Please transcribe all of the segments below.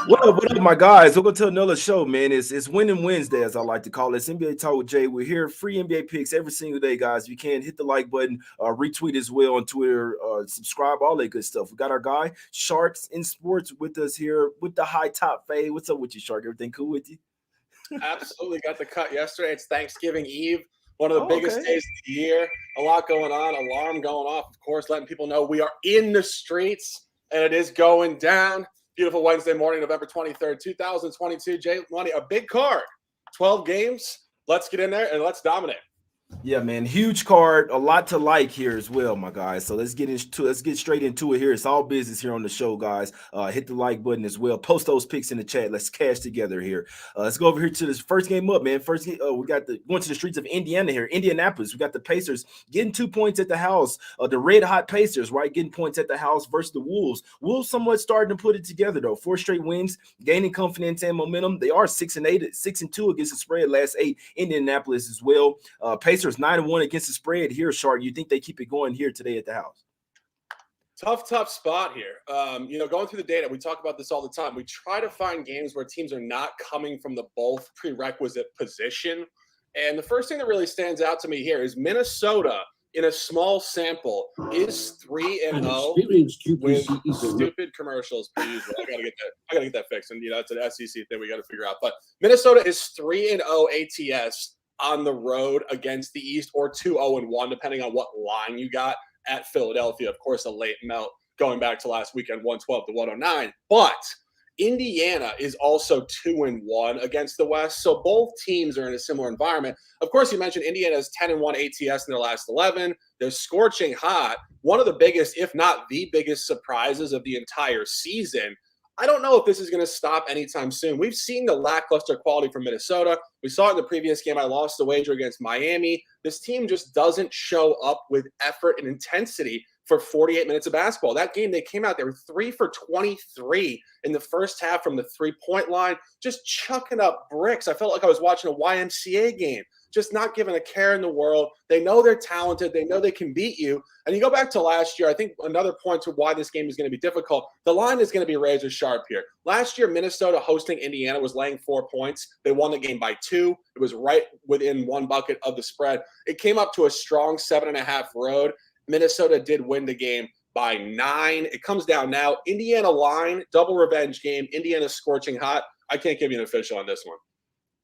What up, my guys? Welcome to another show, man. It's Winning Wednesday, as I like to call it. It's NBA Talk with Jay. We're here, free NBA picks every single day, guys. If you can, hit the like button, retweet as well on Twitter, subscribe, all that good stuff. We got our guy, Sharks in Sports, with us here with the high top fade. What's up with you, Shark? Everything cool with you? Absolutely. Got the cut yesterday. It's Thanksgiving Eve, one of the biggest days of the year. A lot going on, alarm going off, of course, letting people know we are in the streets, and it is going down. Beautiful Wednesday morning, November 23rd, 2022. Jay Money, a big card, 12 games. Let's get in there and let's dominate. Yeah, man, huge card, a lot to like here as well, my guys. So let's get straight into it here. It's all business here on the show, guys. Hit the like button as well. Post those picks in the chat. Let's cash together here. Let's go over here to this first game up, man. We got going to the streets of Indiana here. Indianapolis. We got the Pacers getting 2 points at the house. The red hot Pacers, right, getting points at the house versus the Wolves. Wolves somewhat starting to put it together though. 4 straight wins, gaining confidence and momentum. They are 6-8, 6-2 against the spread last 8. Indianapolis as well. Pacers 9-1 against the spread here, Shark. You think they keep it going here today at the house? Tough spot here. Going through the data, we talk about this all the time. We try to find games where teams are not coming from the both prerequisite position. And the first thing that really stands out to me here is Minnesota, in a small sample, is 3-0 with stupid commercials per usual. I gotta get that fixed. And it's an SEC thing we got to figure out. But Minnesota is 3-0 ATS on the road against the East, or 2-0-1, depending on what line you got at Philadelphia. Of course, a late melt going back to last weekend, 112-109. But Indiana is also 2-1 against the West. So both teams are in a similar environment. Of course, you mentioned Indiana's 10-1 ATS in their last 11. They're scorching hot. One of the biggest, if not the biggest, surprises of the entire season. I don't know if this is going to stop anytime soon. We've seen the lackluster quality from Minnesota. We saw it in the previous game. I lost the wager against Miami. This team just doesn't show up with effort and intensity for 48 minutes of basketball. That game, they came out, they were 3 for 23 in the first half from the three-point line, just chucking up bricks. I felt like I was watching a YMCA game, just not giving a care in the world. They know they're talented. They know they can beat you. And you go back to last year, I think another point to why this game is going to be difficult, the line is going to be razor sharp here. Last year, Minnesota hosting Indiana was laying 4 points. They won the game by 2. It was right within 1 bucket of the spread. It came up to a strong 7.5 road. Minnesota did win the game by 9. It comes down now. Indiana line, double revenge game. Indiana scorching hot. I can't give you an official on this one.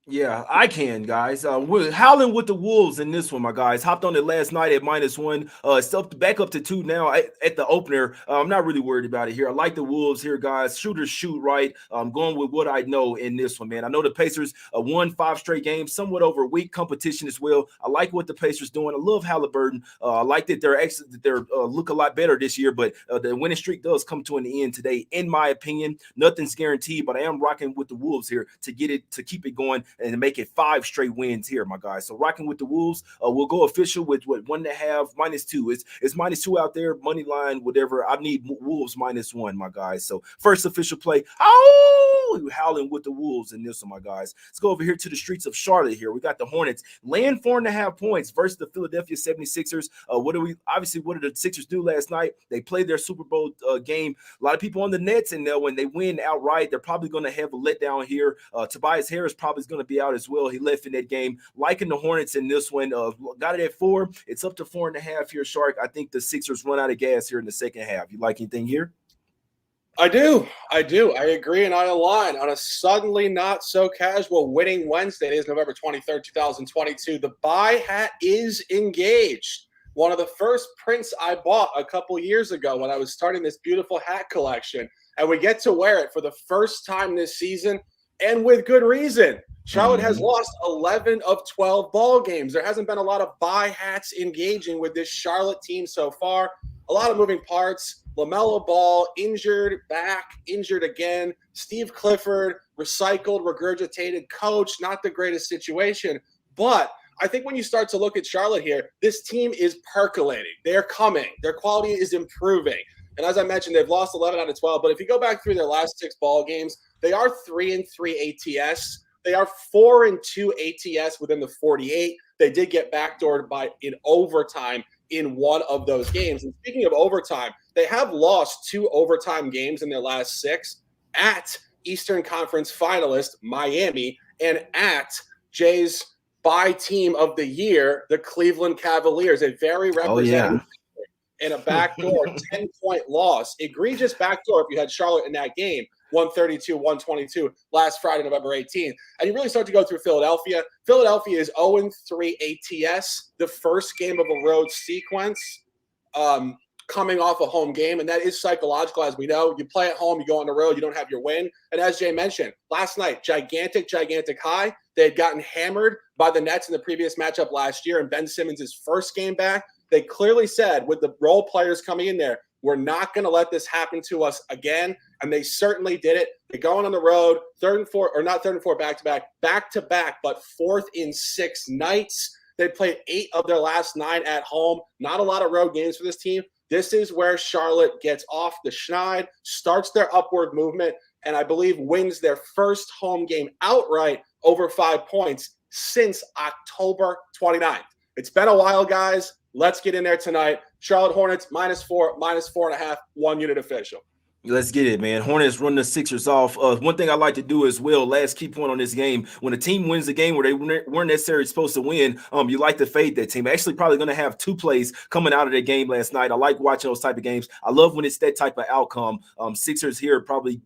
Yeah, I can, guys. We're howling with the Wolves in this one, my guys. Hopped on it last night at -1. It's back up to 2 now at the opener. I'm not really worried about it here. I like the Wolves here, guys. Shooters shoot right. I'm going with what I know in this one, man. I know the Pacers won 5 straight games, somewhat over weak competition as well. I like what the Pacers doing. I love Halliburton. I like that they're look a lot better this year, but the winning streak does come to an end today, in my opinion. Nothing's guaranteed, but I am rocking with the Wolves here to keep it going and make it 5 straight wins here, my guys. So rocking with the Wolves. We'll go official with 1.5, -2. It's -2 out there, money line, whatever. I need Wolves -1, my guys. So first official play. Oh, you howling with the Wolves in this one, my guys. Let's go over here to the streets of Charlotte here. We got the Hornets laying 4.5 points versus the Philadelphia 76ers. What did the Sixers do last night? They played their Super Bowl game. A lot of people on the Nets, and when they win outright, they're probably going to have a letdown here. Tobias Harris probably is going to be out as well. He left in that game. Liking the Hornets in this one. Got it at 4. It's up to 4.5 here, Shark. I think the Sixers run out of gas here in the second half. You like anything here? I do. I agree, and I align on a suddenly not so casual winning Wednesday. It is November 23rd, 2022. The buy hat is engaged. One of the first prints I bought a couple years ago when I was starting this beautiful hat collection, and we get to wear it for the first time this season, and with good reason. Charlotte has lost 11 of 12 ball games. There hasn't been a lot of buy hats engaging with this Charlotte team so far. A lot of moving parts. LaMelo Ball injured, back, injured again. Steve Clifford recycled, regurgitated coach, not the greatest situation. But I think when you start to look at Charlotte here, this team is percolating. They're coming. Their quality is improving. And as I mentioned, they've lost 11 out of 12. But if you go back through their last 6 ball games, they are 3-3 ATS. They are 4-2 ATS within the 48. They did get backdoored in overtime in one of those games. And speaking of overtime, they have lost 2 overtime games in their last 6 at Eastern Conference finalist Miami and at Jay's by team of the year, the Cleveland Cavaliers, a very representative in a backdoor 10-point loss. Egregious backdoor if you had Charlotte in that game, 132-122 last Friday, November 18th. And you really start to go through Philadelphia. Philadelphia is 0-3 ATS, the first game of a road sequence, coming off a home game. And that is psychological, as we know. You play at home, you go on the road, you don't have your win. And as Jay mentioned, last night, gigantic high. They had gotten hammered by the Nets in the previous matchup last year, and Ben Simmons' first game back. They clearly said, with the role players coming in there, we're not going to let this happen to us again. And they certainly did it. They're going on the road, back-to-back, but 4th in 6 nights. They played 8 of their last 9 at home. Not a lot of road games for this team. This is where Charlotte gets off the schneid, starts their upward movement, and I believe wins their first home game outright over 5 points since October 29th. It's been a while, guys. Let's get in there tonight. Charlotte Hornets -4, -4.5, 1 unit official. Let's get it, man. Hornets run the Sixers off. One thing I like to do as well, last key point on this game, when a team wins a game where they weren't necessarily supposed to win, you like to fade that team. Actually, probably going to have 2 plays coming out of that game last night. I like watching those type of games. I love when it's that type of outcome. Sixers here, probably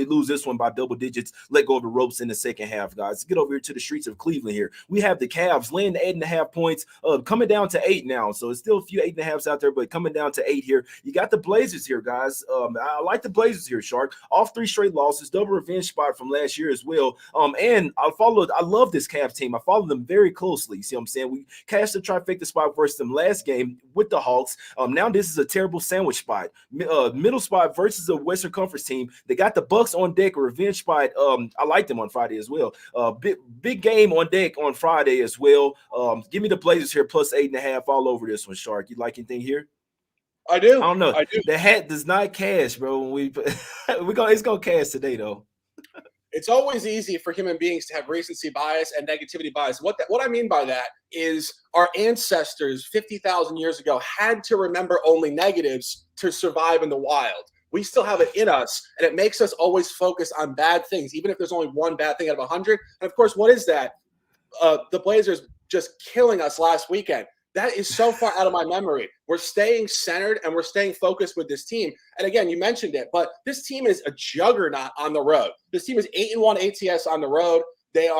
lose this one by double digits, let go of the ropes in the second half, guys. Let's get over here to the streets of Cleveland here. We have the Cavs laying the 8.5 points, coming down to 8 now. So it's still a few 8.5s out there, but coming down to 8 here. You got the Blazers here, guys. I like the Blazers here, Shark. Off 3 straight losses, double revenge spot from last year as well. And I love this Cavs team. I follow them very closely. You see what I'm saying? We cashed the trifecta spot versus them last game with the Hawks. Now this is a terrible sandwich spot. Middle spot versus a Western Conference team. They got the Bucks on deck, a revenge spot. I like them on Friday as well. Big game on deck on Friday as well. Give me the Blazers here, plus 8.5 all over this one, Shark. You like anything here? I do. I don't know. I do. The hat does not cash, bro. It's gonna cash today, though. It's always easy for human beings to have recency bias and negativity bias. What I mean by that is our ancestors 50,000 years ago had to remember only negatives to survive in the wild. We still have it in us, and it makes us always focus on bad things, even if there's only one bad thing out of 100. And of course, what is that? The Blazers just killing us last weekend. That is so far out of my memory. We're staying centered and we're staying focused with this team. And again, you mentioned it, but this team is a juggernaut on the road. This team is 8-1 ATS on the road. They've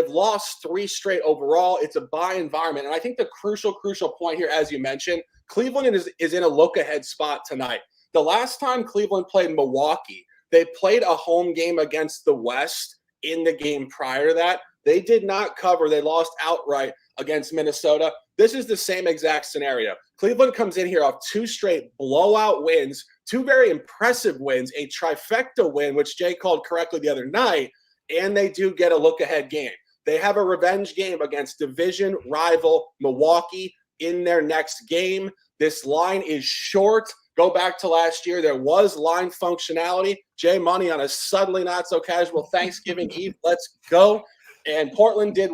lost 3 straight overall. It's a bye environment. And I think the crucial point here, as you mentioned, Cleveland is in a look-ahead spot tonight. The last time Cleveland played Milwaukee, they played a home game against the West in the game prior to that. They did not cover. They lost outright against Minnesota. This is the same exact scenario. Cleveland comes in here off 2 straight blowout wins, 2 very impressive wins, a trifecta win, which Jay called correctly the other night, and they do get a look-ahead game. They have a revenge game against division rival Milwaukee in their next game. This line is short. Go back to last year. There was line functionality. Jay Money on a suddenly not so casual Thanksgiving Eve. Let's go. And Cleveland did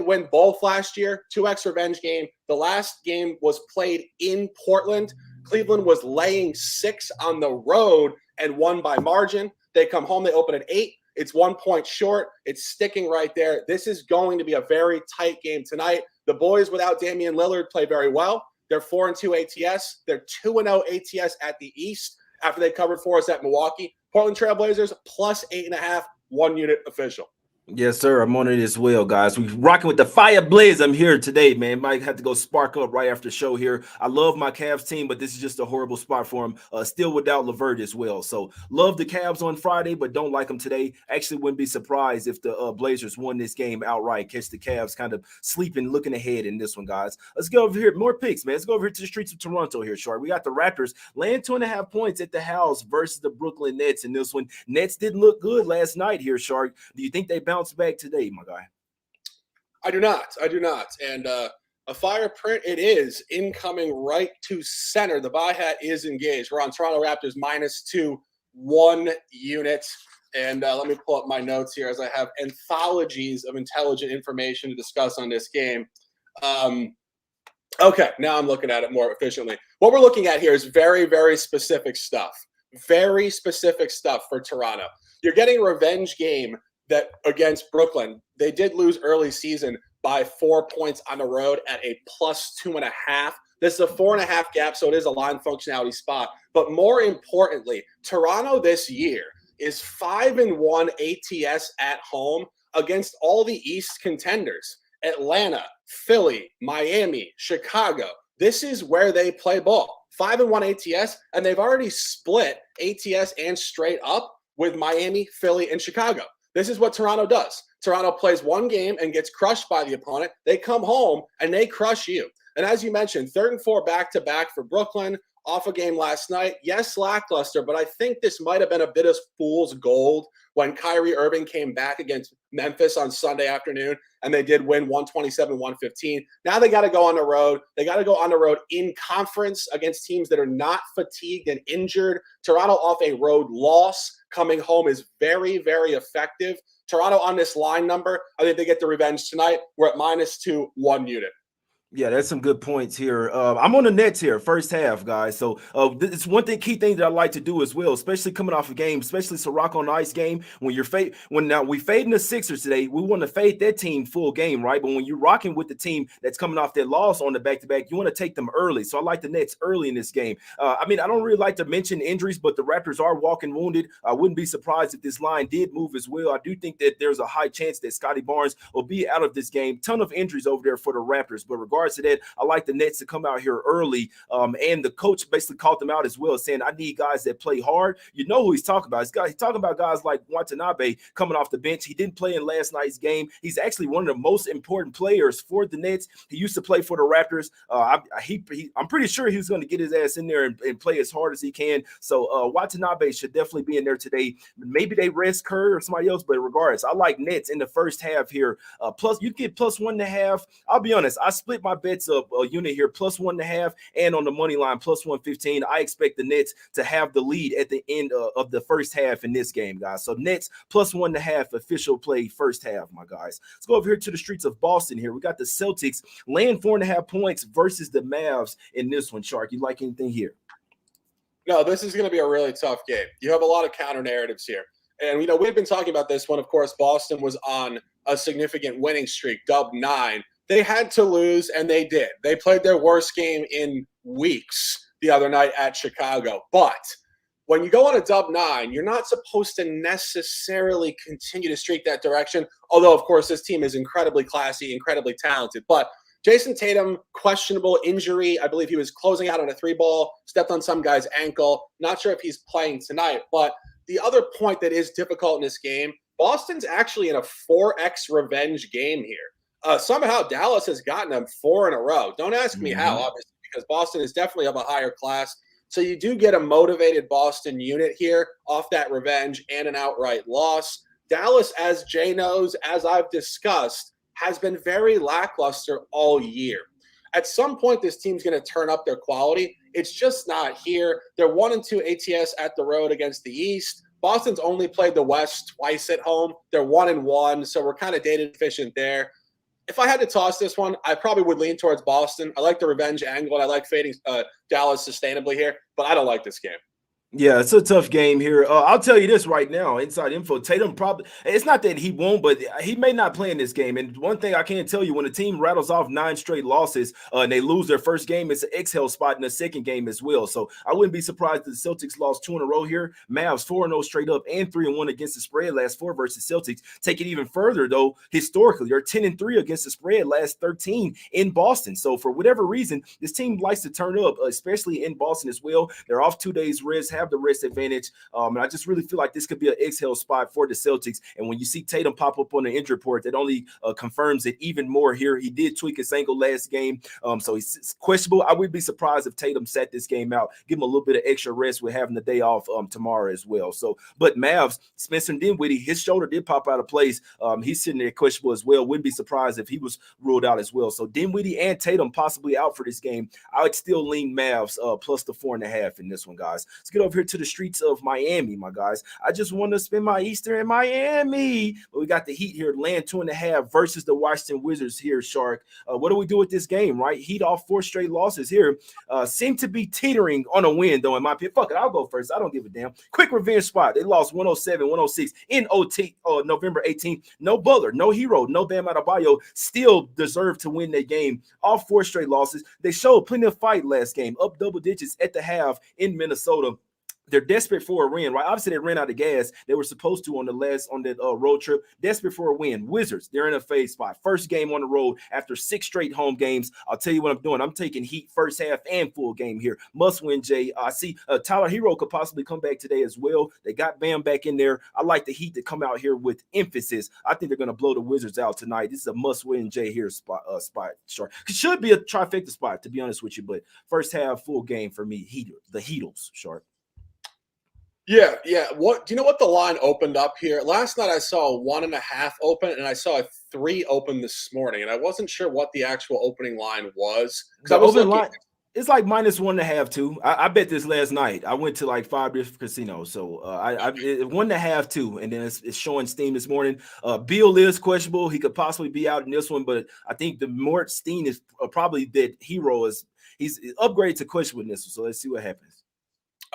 win both last year, 2x revenge game. The last game was played in Portland. Cleveland was laying 6 on the road and won by margin. They come home, they open at 8. It's 1 point short. It's sticking right there. This is going to be a very tight game tonight. The boys without Damian Lillard play very well. They're 4-2 ATS. They're 2-0 ATS at the East after they covered for us at Milwaukee. Portland Trailblazers plus 8.5, 1 unit official. Yes, sir. I'm on it as well, guys. We rocking with the fire blaze. I'm here today, man. Might have to go spark up right after the show here. I love my Cavs team, but this is just a horrible spot for them. Still without LeVert as well. So love the Cavs on Friday, but don't like them today. Actually, wouldn't be surprised if the Blazers won this game outright. Catch the Cavs kind of sleeping, looking ahead in this one, guys. Let's go over here. More picks, man. Let's go over here to the streets of Toronto here, Sharp. We got the Raptors laying 2.5 points at the house versus the Brooklyn Nets in this one. Nets didn't look good last night here, Shark. Do you think they bounce back today, my guy? I do not. And a fire print it is incoming right to center. The buy hat is engaged. We're on Toronto Raptors -2, 1 unit. And let me pull up my notes here as I have anthologies of intelligent information to discuss on this game. Okay, now I'm looking at it more efficiently. What we're looking at here is very, very specific stuff. Very specific stuff for Toronto. You're getting a revenge game that against Brooklyn. They did lose early season by 4 points on the road at a +2.5. This is a 4.5 gap, so it is a line functionality spot. But more importantly, Toronto this year is 5-1 ATS at home against all the East contenders. Atlanta, Philly, Miami, Chicago. This is where they play ball. 5-1 ATS, and they've already split ATS and straight up with Miami, Philly, and Chicago. This is what Toronto does. Toronto plays one game and gets crushed by the opponent. They come home and they crush you. And as you mentioned, 3rd and 4 back-to-back for Brooklyn. Off a game last night. Yes, lackluster, but I think this might have been a bit of fool's gold when Kyrie Irving came back against Memphis on Sunday afternoon, and they did win 127-115. Now they got to go on the road. They got to go on the road in conference against teams that are not fatigued and injured. Toronto off a road loss coming home is very, very effective. Toronto on this line number, I think they get the revenge tonight. We're at -2, 1 unit. Yeah, that's some good points here. I'm on the Nets here, first half, guys. So it's one key thing that I like to do as well, especially coming off a game, especially it's a rock on ice game. When you're now we fading the Sixers today, we want to fade that team full game, right? But when you're rocking with the team that's coming off their loss on the back-to-back, you want to take them early. So I like the Nets early in this game. I mean, I don't really like to mention injuries, but the Raptors are walking wounded. I wouldn't be surprised if this line did move as well. I do think that there's a high chance that Scotty Barnes will be out of this game. Ton of injuries over there for the Raptors, but regardless to that, I like the Nets to come out here early. And the coach basically called them out as well, saying, I need guys that play hard. You know who he's talking about. He's talking about guys like Watanabe coming off the bench. He didn't play in last night's game. He's actually one of the most important players for the Nets. He used to play for the Raptors. I'm pretty sure he's going to get his ass in there and play as hard as he can. So Watanabe should definitely be in there today. Maybe they rest Kerr or somebody else, but regardless, I like Nets in the first half here. Plus, you get +1.5. I'll be honest, I split my bets up a unit here, +1.5, and on the money line, +115. I expect the Nets to have the lead at the end of the first half in this game, guys. So Nets +1.5 official play first half, my guys. Let's go over here to the streets of Boston here. We got the Celtics laying 4.5 points versus the Mavs in this one, Shark. You like anything here? No, this is going to be a really tough game. You have a lot of counter narratives here. And, we've been talking about this one. Of course, Boston was on a significant winning streak, dub 9. They had to lose, and they did. They played their worst game in weeks the other night at Chicago. But when you go on a dub 9, you're not supposed to necessarily continue to streak that direction, although, of course, this team is incredibly classy, incredibly talented. But Jason Tatum, questionable injury. I believe he was closing out on a 3-ball, stepped on some guy's ankle. Not sure if he's playing tonight. But the other point that is difficult in this game, Boston's actually in a 4x revenge game here. Somehow Dallas has gotten them 4 in a row. Don't ask me how, obviously, because Boston is definitely of a higher class. So you do get a motivated Boston unit here off that revenge and an outright loss. Dallas, as Jay knows, as I've discussed, has been very lackluster all year. At some point, this team's going to turn up their quality. It's just not here. They're 1-2 ATS at the road against the East. Boston's only played the West twice at home. They're 1-1, so we're kind of data deficient there. If I had to toss this one, I probably would lean towards Boston. I like the revenge angle, and I like fading Dallas sustainably here, but I don't like this game. Yeah, it's a tough game here. I'll tell you this right now, inside info. Tatum probably, it's not that he won't, but he may not play in this game. And one thing I can tell you, when a team rattles off 9 straight losses and they lose their first game, it's an exhale spot in the second game as well. So I wouldn't be surprised if the Celtics lost 2 in a row here. Mavs 4-0 straight up and 3-1 against the spread last 4 versus Celtics. Take it even further though, historically, they're 10-3 against the spread last 13 in Boston. So for whatever reason, this team likes to turn up, especially in Boston as well. They're off 2 days rest, have the rest advantage. And I just really feel like this could be an exhale spot for the Celtics. And when you see Tatum pop up on the injury report, that only confirms it even more here. He did tweak his ankle last game, so he's questionable. I would be surprised if Tatum sat this game out. Give him a little bit of extra rest with having the day off tomorrow as well. So, but Mavs, Spencer Dinwiddie, his shoulder did pop out of place. He's sitting there questionable as well. Wouldn't be surprised if he was ruled out as well. So Dinwiddie and Tatum possibly out for this game. I would still lean Mavs plus the 4.5 in this one, guys. Let's get over here to the streets of Miami, my guys. I just want to spend my Easter in Miami. But we got the Heat here, land 2.5 versus the Washington Wizards here, Shark. What do we do with this game, right? Heat off 4 straight losses here. Seem to be teetering on a win, though, in my opinion. Fuck it, I'll go first. I don't give a damn. Quick revenge spot. They lost 107-106 in OT November 18th. No Butler, no Hero, no Bam Adebayo. Still deserve to win their game. All 4 straight losses. They showed plenty of fight last game, up double digits at the half in Minnesota. They're desperate for a win, right? Obviously, they ran out of gas. They were supposed to on that road trip. Desperate for a win. Wizards, they're in a phase spot. First game on the road after 6 straight home games. I'll tell you what I'm doing. I'm taking Heat first half and full game here. Must win, Jay. I see Tyler Hero could possibly come back today as well. They got Bam back in there. I like the Heat to come out here with emphasis. I think they're going to blow the Wizards out tonight. This is a must win, Jay here spot. Sure. It should be a trifecta spot, to be honest with you, but first half, full game for me. The Heatles, Sharp. Yeah. What do you know what the line opened up here? Last night I saw a 1.5 open, and I saw a 3 open this morning, and I wasn't sure what the actual opening line was. The open line, it's like -1.5 2. I bet this last night. I went to like 5 different casinos, so I 1.5 2, and then it's showing steam this morning. Beal is questionable; he could possibly be out in this one, but I think the more steam is probably that Hero is he's upgraded to questionable in this one. So let's see what happens.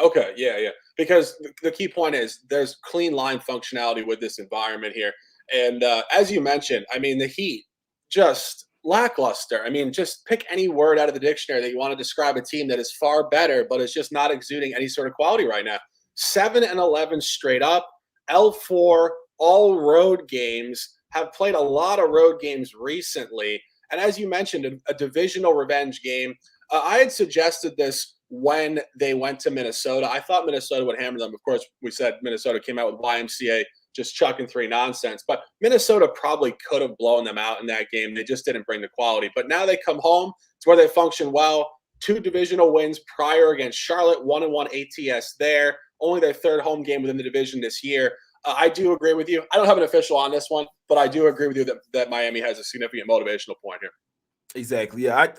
Okay, yeah. Because the key point is there's clean line functionality with this environment here. And as you mentioned, I mean, the Heat just lackluster. I mean, just pick any word out of the dictionary that you want to describe a team that is far better, but is just not exuding any sort of quality right now. 7-11 straight up, L4, all road games, have played a lot of road games recently. And as you mentioned, a divisional revenge game. I had suggested this when they went to Minnesota. I thought Minnesota would hammer them. Of course, we said Minnesota came out with YMCA just chucking 3 nonsense. But Minnesota probably could have blown them out in that game. They just didn't bring the quality. But now they come home. It's where they function well. 2 divisional wins prior against Charlotte, 1-1 ATS there. Only their 3rd home game within the division this year. I do agree with you. I don't have an official on this one, but I do agree with you that Miami has a significant motivational point here. Exactly. Yeah,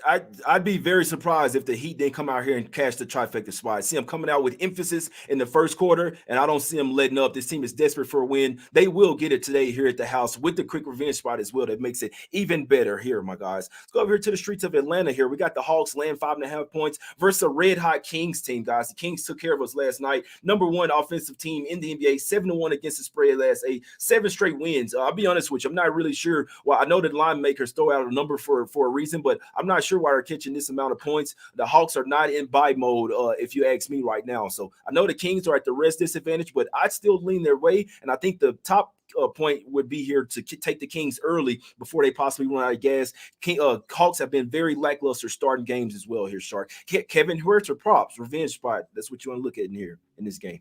I'd be very surprised if the Heat didn't come out here and catch the trifecta spot. I see them coming out with emphasis in the first quarter, and I don't see them letting up. This team is desperate for a win. They will get it today here at the house with the quick revenge spot as well. That makes it even better here, my guys. Let's go over here to the streets of Atlanta here. We got the Hawks laying 5.5 points versus a red-hot Kings team, guys. The Kings took care of us last night. #1 offensive team in the NBA, 7-1 against the spread last 8, 7 straight wins. I'll be honest with you. I'm not really sure. Well, I know that line makers throw out a number for a reason, but I'm not sure why they're catching this amount of points. The Hawks are not in buy mode, if you ask me right now. So I know the Kings are at the rest disadvantage, but I'd still lean their way. And I think the top point would be here to take the Kings early before they possibly run out of gas. Hawks have been very lackluster starting games as well here, Shark. Kevin Huerter props, revenge spot. That's what you want to look at in here in this game.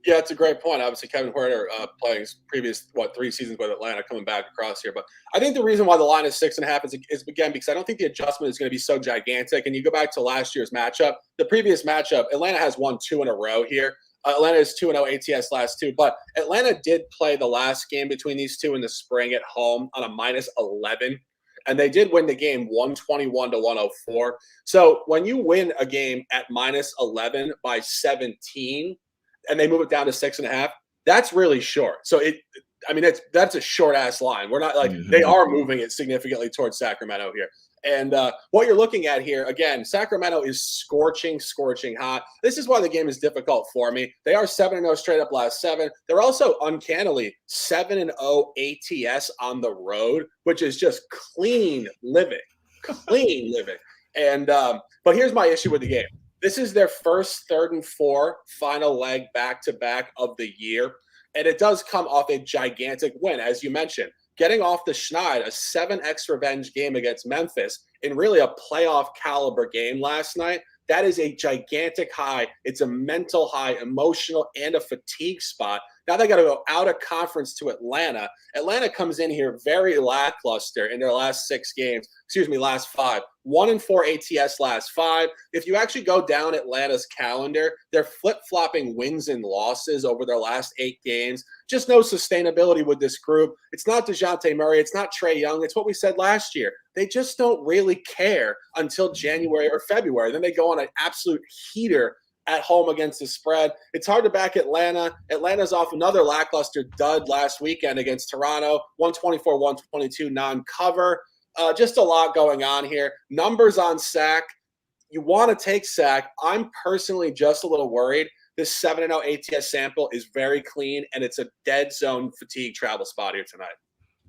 Yeah, it's a great point. Obviously, Kevin Huerter playing his previous, 3 seasons with Atlanta, coming back across here. But I think the reason why the line is 6.5 is again, because I don't think the adjustment is going to be so gigantic. And you go back to last year's matchup, the previous matchup, Atlanta has won 2 in a row here. Atlanta is 2-0 ATS last 2. But Atlanta did play the last game between these 2 in the spring at home on a -11. And they did win the game 121-104. So when you win a game at -11 by 17, and they move it down to 6.5, that's really short. So that's a short ass line. We're not like they are moving it significantly towards Sacramento here. And what you're looking at here, again, Sacramento is scorching hot. This is why the game is difficult for me. They are 7-0 straight up last 7. They're also uncannily 7-0 ATS on the road, which is just clean living. And but here's my issue with the game. This is their first 3rd and 4 final leg back-to-back of the year. And it does come off a gigantic win, as you mentioned. Getting off the schneid, a 7x revenge game against Memphis in really a playoff caliber game last night. That is a gigantic high. It's a mental high, emotional, and a fatigue spot. Now they got to go out of conference to Atlanta. Atlanta comes in here very lackluster in their last 6 games. Last 5. 1-4 ATS last 5. If you actually go down Atlanta's calendar, they're flip-flopping wins and losses over their last 8 games. Just no sustainability with this group. It's not DeJounte Murray. It's not Trae Young. It's what we said last year. They just don't really care until January or February. Then they go on an absolute heater at home against the spread. It's hard to back Atlanta. Atlanta's off another lackluster dud last weekend against Toronto, 124-122 non-cover. Just a lot going on here. Numbers on sack. You want to take sack. I'm personally just a little worried. This 7-0 ATS sample is very clean, and it's a dead zone fatigue travel spot here tonight.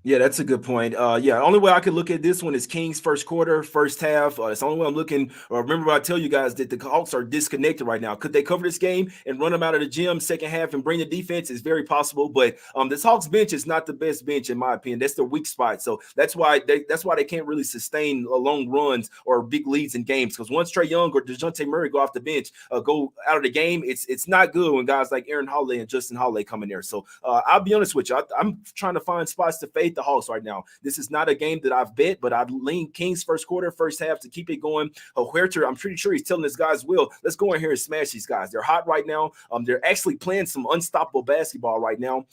Yeah, that's a good point. Only way I could look at this one is Kings first quarter, first half. It's the only way I'm looking. Remember, I tell you guys that the Hawks are disconnected right now. Could they cover this game and run them out of the gym second half and bring the defense? It's very possible. But this Hawks bench is not the best bench in my opinion. That's their weak spot. So that's why they can't really sustain long runs or big leads in games. Because once Trae Young or DeJounte Murray go off the bench, go out of the game, it's not good when guys like Aaron Holiday and Justin Holiday come in there. So I'll be honest with you. I'm trying to find spots to fade the Hawks right now. This is not a game that I've bet, but I'd lean Kings first quarter, first half to keep it going. Huerter, I'm pretty sure he's telling his guys, let's go in here and smash these guys. They're hot right now. They're actually playing some unstoppable basketball right now.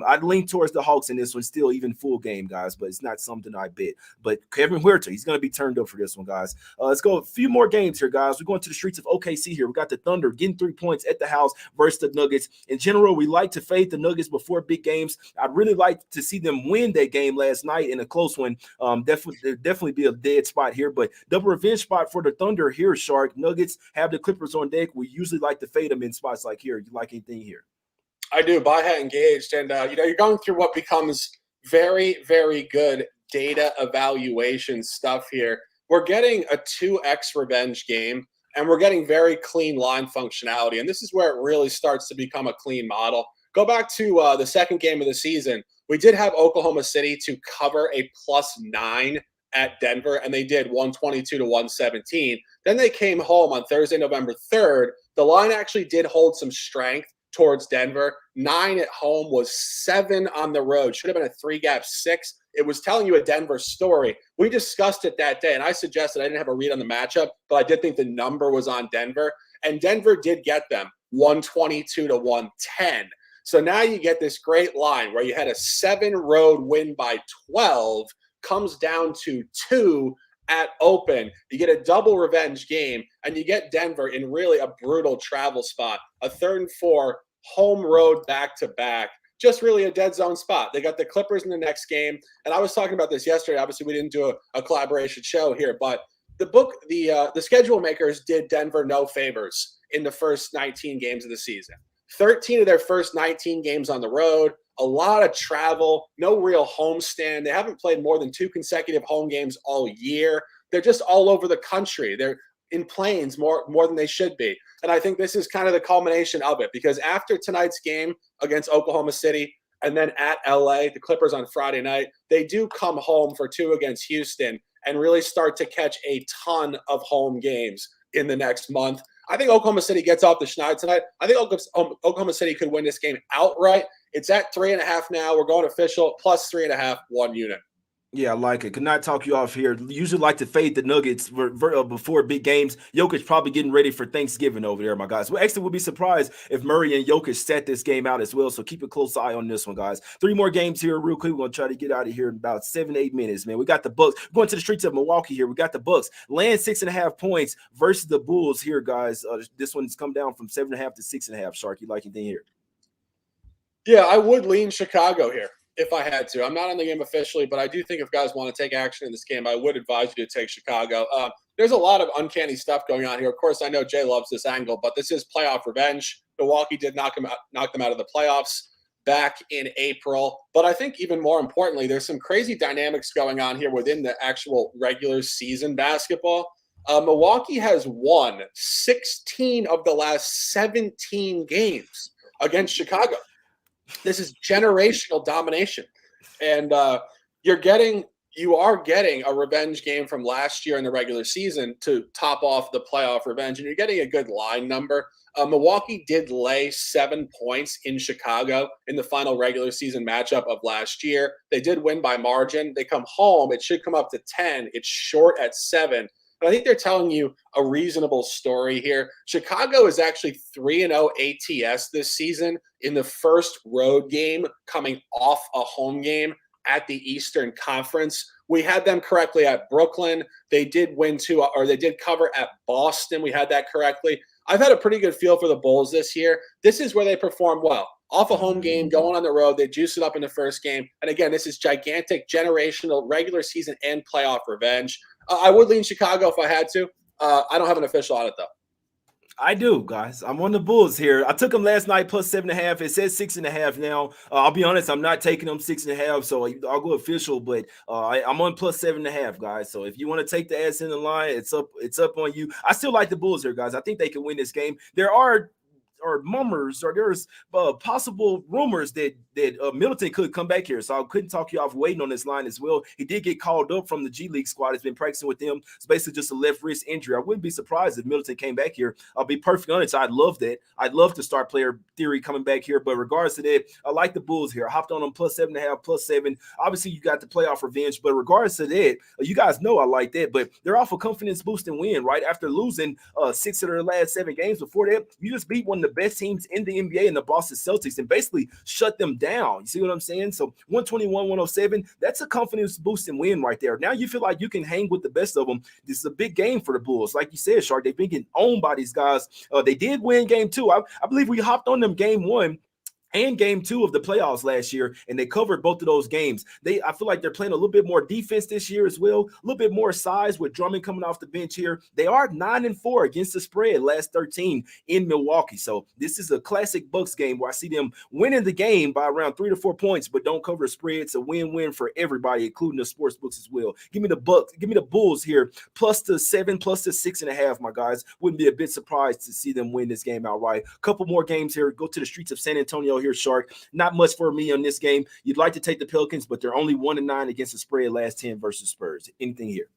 I'd lean towards the Hawks in this one, still even full game, guys, but it's not something I bet. But Kevin Huerter, he's going to be turned up for this one, guys. Let's go a few more games here, guys. We're going to the streets of OKC here. We got the Thunder getting 3 points at the house versus the Nuggets. In general, we like to fade the Nuggets before big games. I'd really like to see them win that game last night in a close one. Definitely be a dead spot here, but double revenge spot for the Thunder here, Shark. Nuggets have the Clippers on deck. We usually like to fade them in spots like here. You like anything here? I do. Buy hat engaged. And, you're going through what becomes very, very good data evaluation stuff here. We're getting a 2x revenge game, and we're getting very clean line functionality. And this is where it really starts to become a clean model. Go back to the second game of the season. We did have Oklahoma City to cover a +9 at Denver, and they did 122-117. Then they came home on Thursday, November 3rd. The line actually did hold some strength towards Denver. 9 at home was 7 on the road. Should have been a 3-gap 6. It was telling you a Denver story. We discussed it that day, and I suggested I didn't have a read on the matchup, but I did think the number was on Denver, and Denver did get them 122-110. So now you get this great line where you had a 7-road win by 12, comes down to 2 at open. You get a double revenge game, and you get Denver in really a brutal travel spot, a 3rd and 4 home road back-to-back. Just really a dead zone spot. They got the Clippers in the next game, and I was talking about this yesterday. Obviously, we didn't do a collaboration show here, but the schedule makers did Denver no favors in the first 19 games of the season. 13 of their first 19 games on the road, a lot of travel, no real homestand. They haven't played more than 2 consecutive home games all year. They're just all over the country. They're in planes more than they should be. And I think this is kind of the culmination of it, because after tonight's game against Oklahoma City and then at LA, the Clippers on Friday night, they do come home for 2 against Houston and really start to catch a ton of home games in the next month. I think Oklahoma City gets off the schneid tonight. I think Oklahoma City could win this game outright. It's at 3.5 now. We're going official, +3.5, 1 unit. Yeah, I like it. Could not talk you off here. Usually like to fade the Nuggets before big games. Jokic probably getting ready for Thanksgiving over there, my guys. Well, actually, we'll be surprised if Murray and Jokic set this game out as well. So keep a close eye on this one, guys. 3 more games here real quick. We're going to try to get out of here in about 7-8 minutes, man. We got the Bucks. We're going to the streets of Milwaukee here. We got the Bucks. Land 6.5 points versus the Bulls here, guys. This one's come down from 7.5 to 6.5. Shark, you like anything here? Yeah, I would lean Chicago here. if I had to. I'm not on the game officially, but I do think if guys want to take action in this game, I would advise you to take Chicago. There's a lot of uncanny stuff going on here. Of course, I know Jay loves this angle, but this is playoff revenge. Milwaukee did knock them out of the playoffs back in April. But I think even more importantly, there's some crazy dynamics going on here within the actual regular season basketball. Milwaukee has won 16 of the last 17 games against Chicago. This is generational domination. And you are getting a revenge game from last year in the regular season to top off the playoff revenge, and you're getting a good line number. Milwaukee did lay 7 points in Chicago in the final regular season matchup of last year. They did win by margin. They come home. It should come up to 10. It's short at 7. But I think they're telling you a reasonable story here. Chicago is actually 3-0 ATS this season in the first road game coming off a home game at the Eastern Conference. We had them correctly at Brooklyn. They did win they did cover at Boston. We had that correctly. I've had a pretty good feel for the Bulls this year. This is where they perform well. Off a home game, going on the road, they juice it up in the first game. And again, this is gigantic, generational, regular season and playoff revenge. I would lean Chicago if I had to. I don't have an official on it, though. I do, guys. I'm on the Bulls here. I took them last night plus 7.5. It says 6.5 now. I'll be honest, I'm not taking them 6.5, so I'll go official. But I'm on plus 7.5, guys. So if you want to take the ass in the line, it's up on you. I still like the Bulls here, guys. I think they can win this game. There's possible rumors that Middleton could come back here. So I couldn't talk you off waiting on this line as well. He did get called up from the G League squad. He's been practicing with them. It's basically just a left wrist injury. I wouldn't be surprised if Middleton came back here. I'll be perfectly honest. I'd love that. I'd love to start player theory coming back here. But regardless of that, I like the Bulls here. I hopped on them plus 7.5, plus 7. Obviously, you got the playoff revenge. But regardless of that, you guys know I like that. But they're off a confidence boosting win, right? After losing 6 of their last 7 games before that, you just beat one of the best teams in the NBA in the Boston Celtics and basically shut them down. You see what I'm saying? So 121-107, that's a confidence boosting win right there. Now you feel like you can hang with the best of them. This is a big game for the Bulls. Like you said, Shark, they've been getting owned by these guys. They did win game 2. I believe we hopped on them game 1 and game 2 of the playoffs last year, and they covered both of those games. I feel like they're playing a little bit more defense this year as well, a little bit more size with Drummond coming off the bench here. They are 9-4 against the spread last 13 in Milwaukee. So this is a classic Bucks game where I see them winning the game by around 3 to 4 points, but don't cover a spread. It's a win-win for everybody, including the sports books as well. Give me the Bucks, give me the Bulls here, plus the 7, plus the 6.5, my guys. Wouldn't be a bit surprised to see them win this game outright. A couple more games here. Go to the streets of San Antonio here, Shark. Not much for me on this game. You'd like to take the Pelicans, but they're only 1-9 against the spread last 10 versus Spurs. Anything here?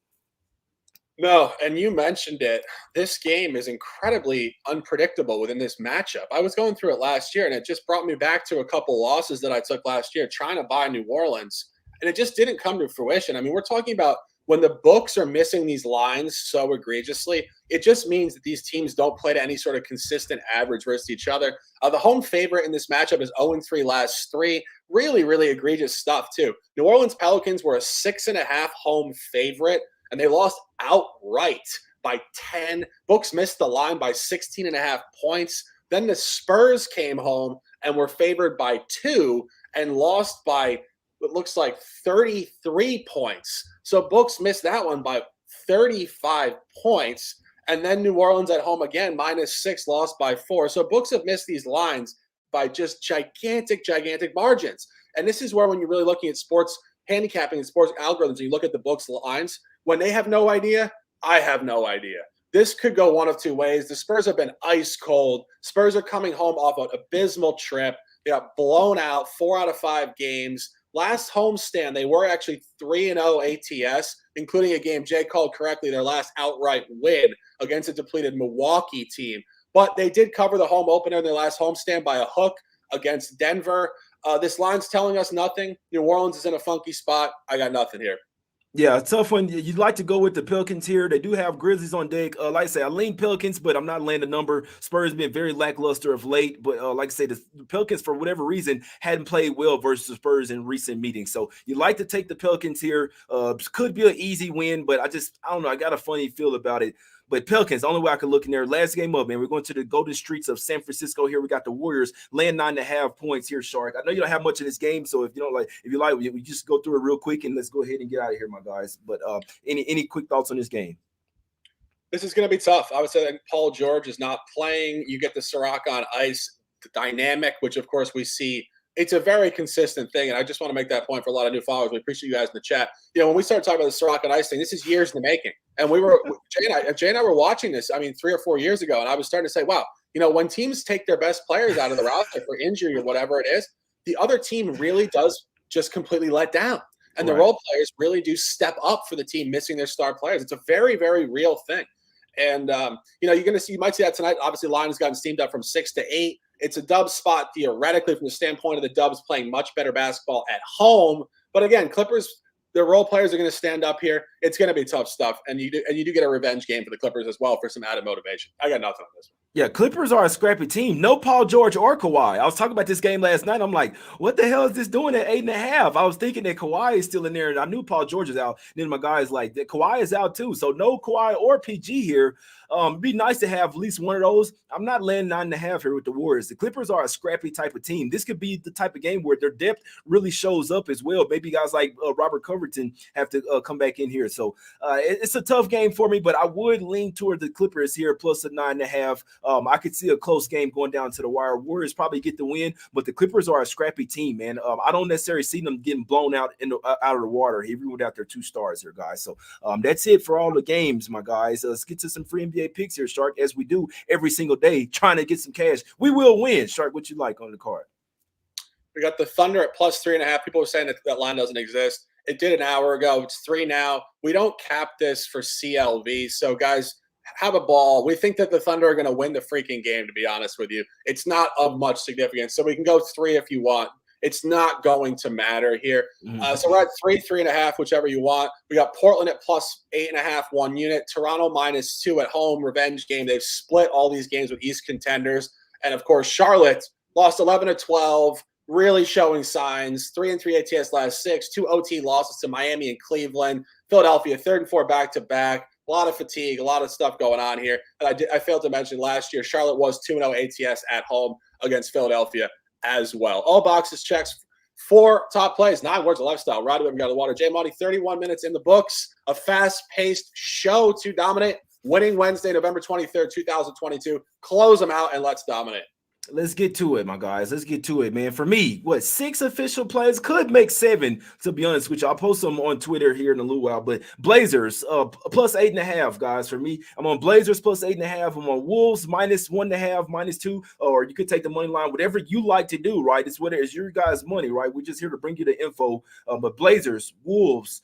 No, and you mentioned it. This game is incredibly unpredictable within this matchup. I was going through it last year, and it just brought me back to a couple losses that I took last year trying to buy New Orleans, and it just didn't come to fruition. I mean, we're talking about when the books are missing these lines so egregiously, it just means that these teams don't play to any sort of consistent average versus each other. The home favorite in this matchup is 0-3 last 3. Really, really egregious stuff, too. New Orleans Pelicans were a 6.5 home favorite, and they lost outright by 10. Books missed the line by 16.5 points. Then the Spurs came home and were favored by 2 and lost by what looks like 33 points. So books missed that one by 35 points. And then New Orleans at home again, -6, lost by 4. So books have missed these lines by just gigantic, gigantic margins. And this is where when you're really looking at sports handicapping and sports algorithms, and you look at the books lines, when they have no idea, I have no idea. This could go one of 2 ways. The Spurs have been ice cold. Spurs are coming home off an abysmal trip. They got blown out 4 out of 5 games. Last homestand, they were actually 3-0 ATS, including a game Jay called correctly, their last outright win against a depleted Milwaukee team. But they did cover the home opener in their last homestand by a hook against Denver. This line's telling us nothing. New Orleans is in a funky spot. I got nothing here. Yeah, tough one. You'd like to go with the Pelicans here. They do have Grizzlies on deck. Like I say, I lean Pelicans, but I'm not laying the number. Spurs have been very lackluster of late. But like I say, the Pelicans, for whatever reason, hadn't played well versus the Spurs in recent meetings. So you'd like to take the Pelicans here. Could be an easy win, but I don't know. I got a funny feel about it. But Pelicans, the only way I can look in there. Last game up, man. We're going to the golden streets of San Francisco here. We got the Warriors laying 9.5 points here, Shark. I know you don't have much in this game, so if you like, we just go through it real quick and let's go ahead and get out of here, my guys. But any quick thoughts on this game? This is going to be tough. I would say that Paul George is not playing. You get the Siraka on ice dynamic, which of course we see. It's a very consistent thing, and I just want to make that point for a lot of new followers. We appreciate you guys in the chat. When we started talking about the Siraka and ice thing, this is years in the making. And Jay and I were watching this, 3 or 4 years ago, and I was starting to say, wow, when teams take their best players out of the roster for injury or whatever it is, the other team really does just completely let down. And the role players really do step up for the team missing their star players. It's a very, very real thing. And, you might see that tonight. Obviously, line has gotten steamed up from 6 to 8. It's a dub spot theoretically from the standpoint of the Dubs playing much better basketball at home. But again, Clippers, their role players are going to stand up here. It's going to be tough stuff. And you do get a revenge game for the Clippers as well for some added motivation. I got nothing on this one. Yeah, Clippers are a scrappy team. No Paul George or Kawhi. I was talking about this game last night. I'm like, what the hell is this doing at 8.5? I was thinking that Kawhi is still in there, and I knew Paul George is out. Then my guys like that Kawhi is out too. So no Kawhi or PG here. Be nice to have at least one of those. I'm not laying 9.5 here with the Warriors. The Clippers are a scrappy type of team. This could be the type of game where their depth really shows up as well. Maybe guys like Robert Covington have to come back in here. So it's a tough game for me, but I would lean toward the Clippers here plus a 9.5. I could see a close game going down to the wire. Warriors probably get the win, but the Clippers are a scrappy team, man. I don't necessarily see them getting blown out out of the water, even without their 2 stars here, guys. So that's it for all the games, my guys. Let's get to some free NBA picks here, Shark, as we do every single day, trying to get some cash. We will win. Shark, what you like on the card? We got the Thunder at plus 3.5. People are saying that line doesn't exist. It did an hour ago. It's 3 now. We don't cap this for CLV. So, guys, have a ball. We think that the Thunder are going to win the freaking game, to be honest with you. It's not of much significance. So we can go 3 if you want. It's not going to matter here. So we're at 3.5, whichever you want. We got Portland at plus 8.5, 1 unit. Toronto minus 2 at home, revenge game. They've split all these games with East contenders. And, of course, Charlotte lost 11-12, really showing signs. 3-3 ATS last 6, 2 OT losses to Miami and Cleveland. Philadelphia, 3rd and 4 back-to-back. A lot of fatigue, a lot of stuff going on here. And I failed to mention last year, Charlotte was 2-0 ATS at home against Philadelphia as well. All boxes checks. 4 top plays, 9 words of lifestyle. Roddy, we got the water. Jay Monty, 31 minutes in the books. A fast-paced show to dominate. Winning Wednesday, November 23rd, 2022. Close them out and let's dominate. Let's get to it, my guys. Let's get to it, man. For me, 6 official plays could make 7, to be honest with you. I'll post them on Twitter here in a little while. But Blazers, plus 8.5, guys. For me, I'm on Blazers plus 8.5. I'm on Wolves minus 1.5, minus 2. Or you could take the money line, whatever you like to do, right? It's your guys' money, right? We're just here to bring you the info. But Blazers, Wolves,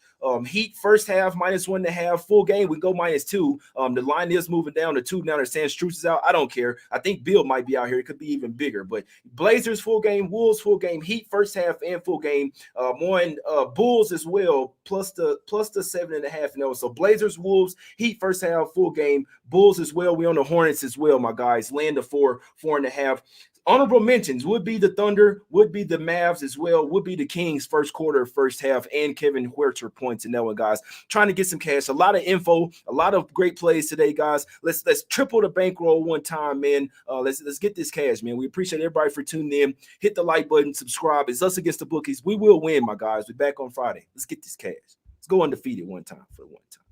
Heat first half minus 1.5, full game we go minus 2. The line is moving down to 2 now. They're saying Strus is out. I don't care. I think Bill might be out here. It could be even bigger. But Blazers full game, Wolves full game, Heat first half and full game. On Bulls as well, plus the 7.5. So Blazers, Wolves, Heat first half, full game, Bulls as well. We on the Hornets as well, my guys. Land of 4.5. Honorable mentions would be the Thunder, would be the Mavs as well, would be the Kings first quarter, first half, and Kevin Huerter points in that one, guys. Trying to get some cash, a lot of info, a lot of great plays today, guys. Let's triple the bankroll one time, man. Let's get this cash, man. We appreciate everybody for tuning in. Hit the like button, subscribe. It's Us Against the Bookies. We will win, my guys. We're back on Friday. Let's get this cash. Let's go undefeated one time for one time.